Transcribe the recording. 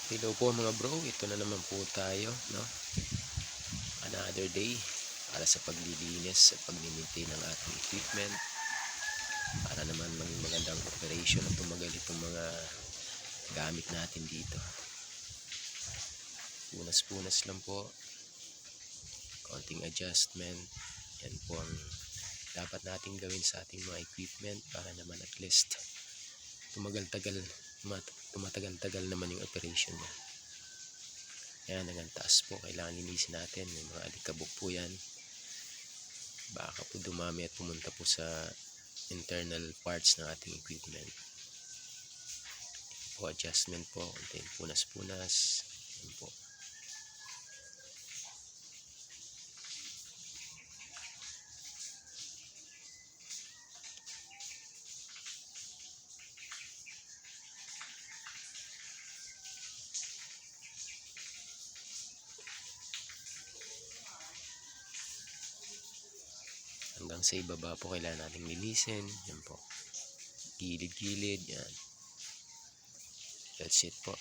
Hello po mga bro, ito na naman po tayo, no? Another day para sa paglilinis at pagmi-maintain ng ating equipment para naman maging magandang operation at tumagal itong mga gamit natin dito. Punas-punas lang po, konting adjustment, yan po ang dapat nating gawin sa ating mga equipment para naman at least tumatagal-tagal naman yung operation niya. Yan, hanggang taas po, kailangan linisin natin. May mga alikabok po yan. Baka po dumami at pumunta po sa internal parts ng ating equipment. Po, adjustment po, konting punas-punas. Yan po. Hanggang sa ibaba po kailangan nating linisin. Yan po. Gilid-gilid. Yan. That's it po.